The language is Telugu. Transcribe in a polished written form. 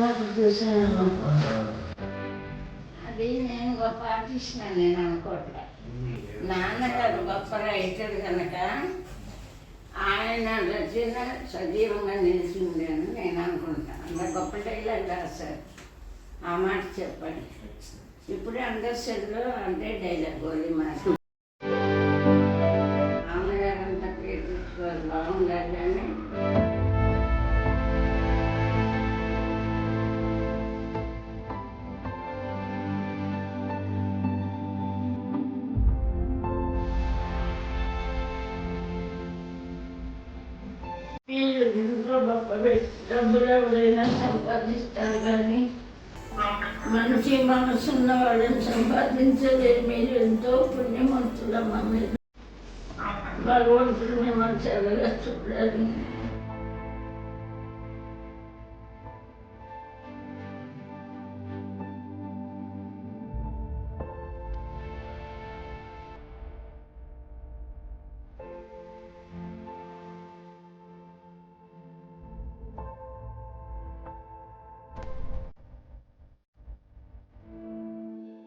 చిన్నప్పుడు చూసాను. అది నేను గొప్ప ఆర్టిస్ట్ అని నేను అనుకోవట్లే. నాన్నగారు గొప్ప రైటర్ కనుక ఆయన రచన సజీవంగా నిలిచింది అని నేను అనుకుంటాను. అంత గొప్ప డైలాగ్ రాశారు. ఆ మాట చెప్పండి. ఇప్పుడే అండర్స్టాండ్లో అంటే డైలాగ్ గోలీ మాట నాన్నగారు అంత పేరు బాగుండాలి అని. మీరు ఇంట్లో గొప్ప డబ్బులు ఎవరైనా సంపాదిస్తారు కానీ మంచి మనసున్న వాళ్ళని సంపాదించలేదు. మీరు ఎంతో పుణ్యవంతులమ్మ. మీరు భగవంతుడిని మంచిగా చూడాలి.